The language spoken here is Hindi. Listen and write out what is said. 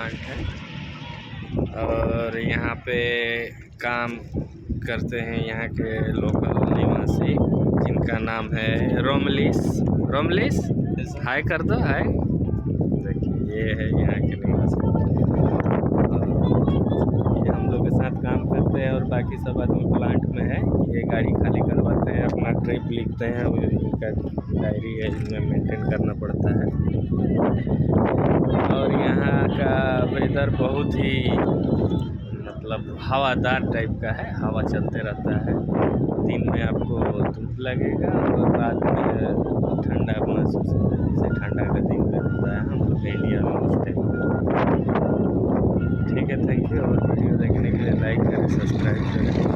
प्लांट है और यहाँ पे काम करते हैं यहाँ के लोकल निवासी जिनका नाम है रोमलिस। हाय कर दो, हाय। देखिए ये है यहाँ के निवासी, ये हम लोग के साथ काम करते हैं और बाकी सब आदमी प्लांट में है। ये गाड़ी खाली करवाते हैं, अपना ट्रिप लिखते हैं, इनका डायरी है, इसमें मेंटेन करना पड़ता है। और यहाँ का वेदर बहुत ही मतलब हवादार टाइप का है, हवा चलते रहता है। दिन में आपको धूप लगेगा और रात में ठंडा महसूस होगा, जैसे ठंडा का दिन में होता है हम लोग इंडिया में होते हैं। ठीक है, थैंक यू। और वीडियो देखने के लिए लाइक करें, सब्सक्राइब करें।